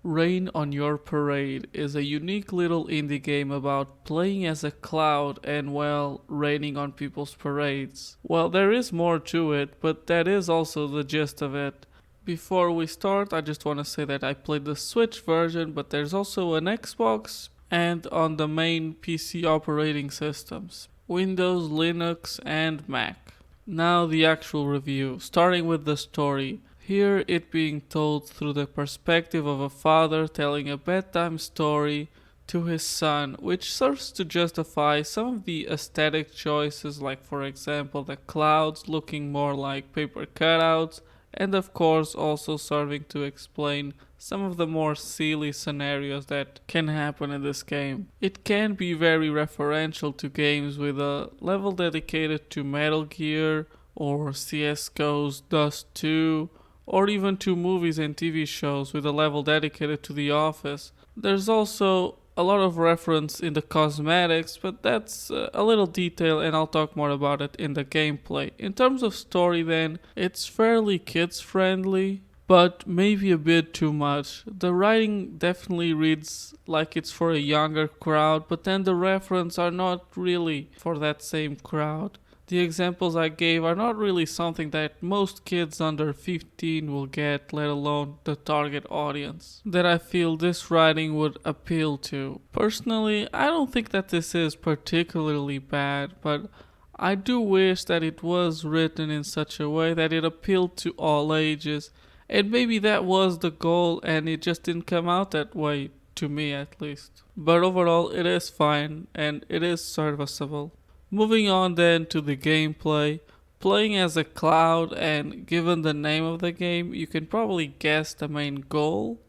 Rain on Your Parade is a unique little indie game about playing as a cloud and, well, raining on people's parades. Well, there is more to it, but that is also the gist of it. Before we start, I just want to say that I played the Switch version, but there's also an Xbox and on the main PC operating systems Windows, Linux, and Mac. Now, the actual review, starting with the story. Here, it being told through the perspective of a father telling a bedtime story to his son, which serves to justify some of the aesthetic choices, like, for example, the clouds looking more like paper cutouts, and of course, also serving to explain some of the more silly scenarios that can happen in this game. It can be very referential to games with a level dedicated to Metal Gear or CSGO's Dust 2 or even to movies and TV shows with a level dedicated to The Office. There's also a lot of reference in the cosmetics, but that's a little detail and I'll talk more about it in the gameplay. In terms of story then, it's fairly kids friendly, but maybe a bit too much. The writing definitely reads like it's for a younger crowd, but then the references are not really for that same crowd. The examples I gave are not really something that most kids under 15 will get, let alone the target audience that I feel this writing would appeal to. Personally, I don't think that this is particularly bad, but I do wish that it was written in such a way that it appealed to all ages, and maybe that was the goal and it just didn't come out that way, to me at least. But overall, it is fine and it is serviceable. Moving on then to the gameplay. Playing as a cloud, and given the name of the game, you can probably guess the main goal.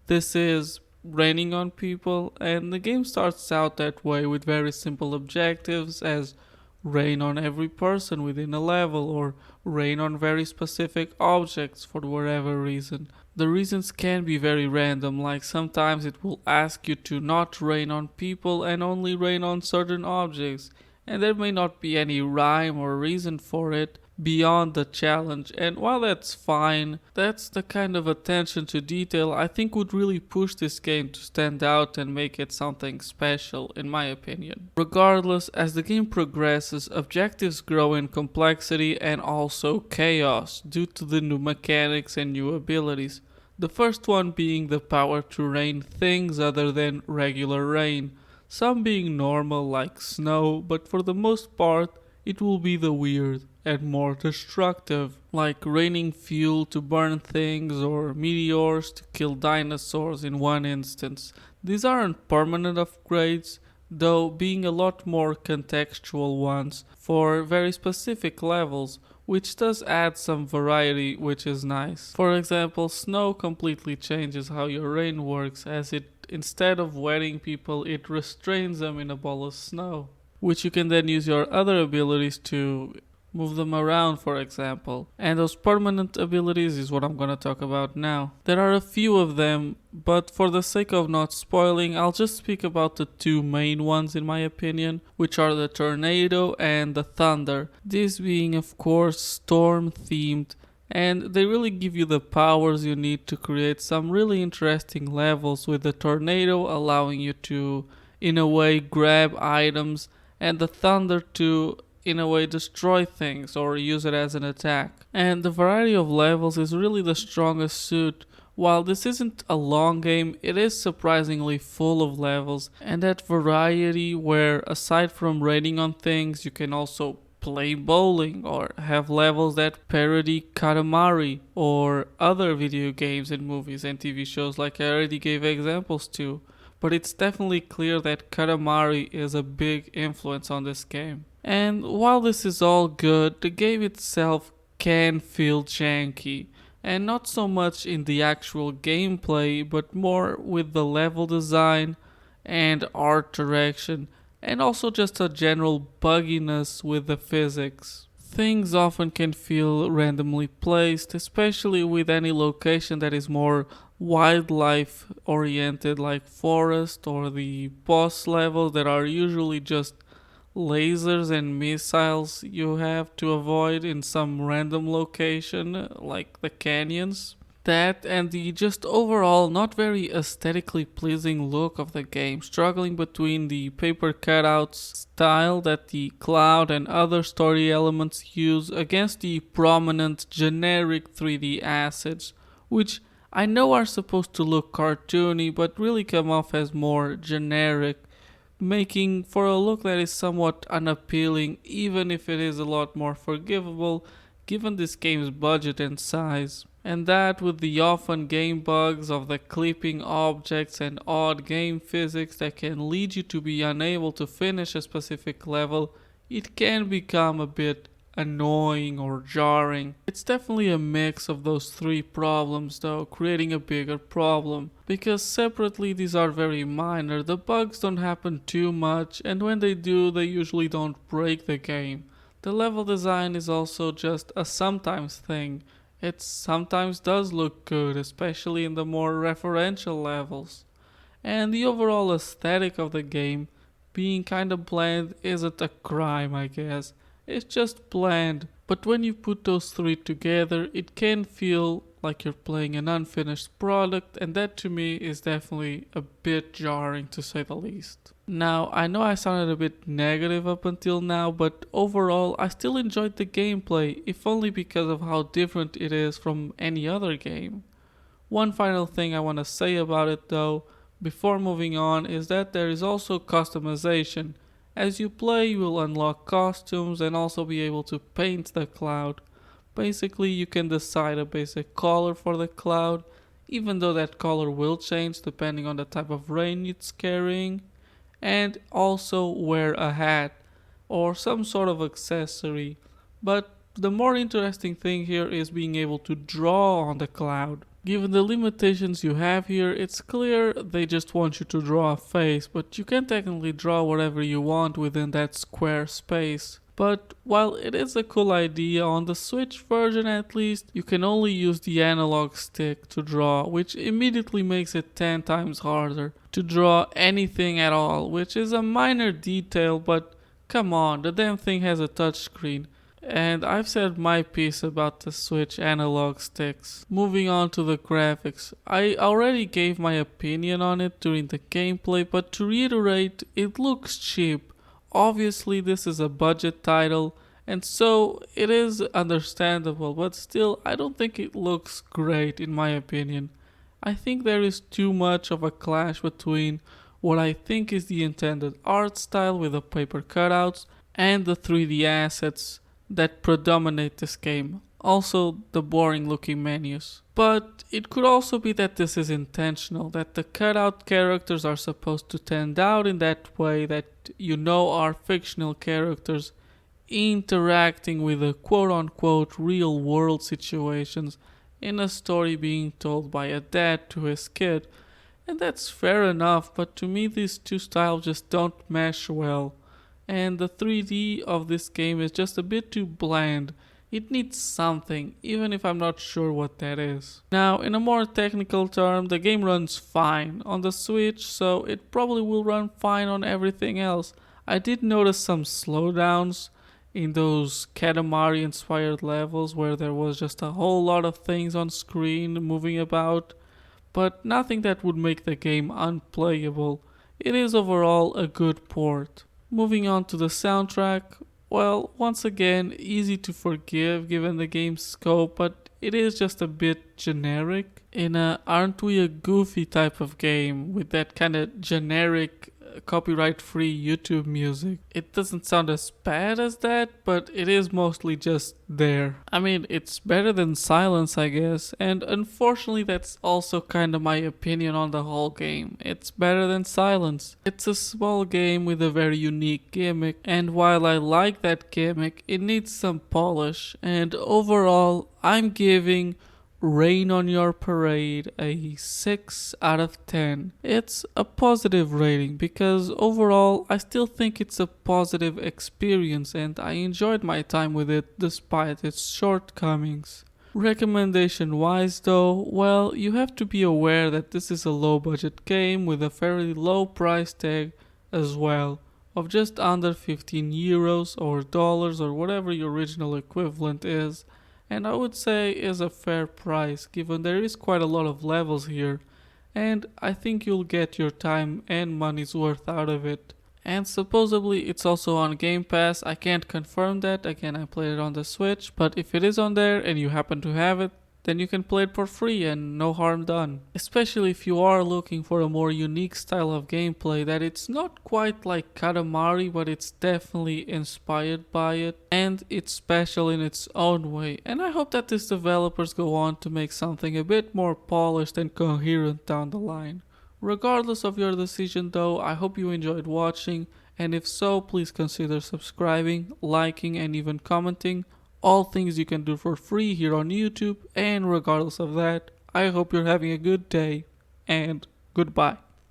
This is raining on people, and the game starts out that way with very simple objectives as rain on every person within a level or rain on very specific objects for whatever reason. The reasons can be very random, like sometimes it will ask you to not rain on people and only rain on certain objects, and there may not be any rhyme or reason for it beyond the challenge. And while that's fine, that's the kind of attention to detail I think would really push this game to stand out and make it something special, in my opinion. Regardless, as the game progresses, objectives grow in complexity and also chaos due to the new mechanics and new abilities. The first one being the power to rain things other than regular rain, some being normal like snow, but for the most part it will be the weird and more destructive, like raining fuel to burn things or meteors to kill dinosaurs in one instance. These aren't permanent upgrades, though being a lot more contextual ones for very specific levels, which does add some variety, which is nice. For example, snow completely changes how your rain works, as it instead of wetting people, it restrains them in a ball of snow, which you can then use your other abilities to move them around, for example. And those permanent abilities is what I'm gonna talk about now. There are a few of them, but for the sake of not spoiling, I'll just speak about the two main ones in my opinion, which are the tornado and the thunder. These being of course storm themed, and they really give you the powers you need to create some really interesting levels, with the tornado allowing you to, in a way, grab items, and the thunder to, in a way, destroy things or use it as an attack. And the variety of levels is really the strongest suit. While this isn't a long game, it is surprisingly full of levels, and that variety where, aside from raining on things, you can also play bowling or have levels that parody Katamari or other video games and movies and TV shows like I already gave examples to. But it's definitely clear that Katamari is a big influence on this game. And while this is all good, the game itself can feel janky, and not so much in the actual gameplay, but more with the level design and art direction, and also just a general bugginess with the physics. Things often can feel randomly placed, especially with any location that is more wildlife oriented, like forest or the boss levels that are usually just lasers and missiles you have to avoid in some random location like the canyons. That and the just overall not very aesthetically pleasing look of the game, struggling between the paper cutouts style that the cloud and other story elements use against the prominent generic 3D assets, which I know are supposed to look cartoony but really come off as more generic, making for a look that is somewhat unappealing even if it is a lot more forgivable given this game's budget and size. And that with the often game bugs of the clipping objects and odd game physics that can lead you to be unable to finish a specific level, it can become a bit annoying or jarring. It's definitely a mix of those three problems though, creating a bigger problem. Because separately these are very minor, the bugs don't happen too much, and when they do, they usually don't break the game. The level design is also just a sometimes thing. It sometimes does look good, especially in the more referential levels. And the overall aesthetic of the game being kinda bland isn't a crime, I guess. It's just bland. But when you put those three together, it can feel like you're playing an unfinished product, and that to me is definitely a bit jarring to say the least. Now, I know I sounded a bit negative up until now, but overall I still enjoyed the gameplay, if only because of how different it is from any other game. One final thing I want to say about it though, before moving on, is that there is also customization. As you play, you will unlock costumes and also be able to paint the cloud. Basically, you can decide a basic color for the cloud, even though that color will change depending on the type of rain it's carrying, and also wear a hat or some sort of accessory. But the more interesting thing here is being able to draw on the cloud. Given the limitations you have here, it's clear they just want you to draw a face, but you can technically draw whatever you want within that square space. But while it is a cool idea, on the Switch version at least, you can only use the analog stick to draw, which immediately makes it 10 times harder to draw anything at all, which is a minor detail, but come on, the damn thing has a touchscreen. And I've said my piece about the Switch analog sticks. Moving on to the graphics. I already gave my opinion on it during the gameplay, but to reiterate, it looks cheap. Obviously this is a budget title, and so it is understandable, but still I don't think it looks great in my opinion. I think there is too much of a clash between what I think is the intended art style with the paper cutouts and the 3D assets that predominate this game. Also the boring looking menus. But it could also be that this is intentional, that the cutout characters are supposed to stand out in that way that you know are fictional characters interacting with the quote unquote real world situations in a story being told by a dad to his kid. And that's fair enough, but to me these two styles just don't mesh well. And the 3D of this game is just a bit too bland. It needs something, even if I'm not sure what that is. Now, in a more technical term, the game runs fine on the Switch, so it probably will run fine on everything else. I did notice some slowdowns in those Katamari inspired levels where there was just a whole lot of things on screen moving about, but nothing that would make the game unplayable. It is overall a good port. Moving on to the soundtrack, well, once again, easy to forgive given the game's scope, but it is just a bit generic in a aren't we a goofy type of game with that kind of generic copyright-free YouTube music. It doesn't sound as bad as that, but it is mostly just there. I mean, it's better than Silence, I guess, and unfortunately that's also kind of my opinion on the whole game. It's better than Silence. It's a small game with a very unique gimmick, and while I like that gimmick, it needs some polish, and overall, I'm giving Rain on Your Parade a 6 out of 10. It's a positive rating because overall I still think it's a positive experience and I enjoyed my time with it despite its shortcomings. Recommendation wise though, well, you have to be aware that this is a low budget game with a fairly low price tag as well, of just under 15 euros or dollars or whatever your original equivalent is. and I would say is a fair price given there is quite a lot of levels here, and I think you'll get your time and money's worth out of it. And supposedly it's also on Game Pass. I can't confirm that. Again, I played it on the Switch, but if it is on there and you happen to have it, then you can play it for free and no harm done. Especially if you are looking for a more unique style of gameplay that it's not quite like Katamari, but it's definitely inspired by it and it's special in its own way. And I hope that these developers go on to make something a bit more polished and coherent down the line. Regardless of your decision though, I hope you enjoyed watching, and if so, please consider subscribing, liking and even commenting. All things you can do for free here on YouTube, and regardless of that, I hope you're having a good day, and goodbye.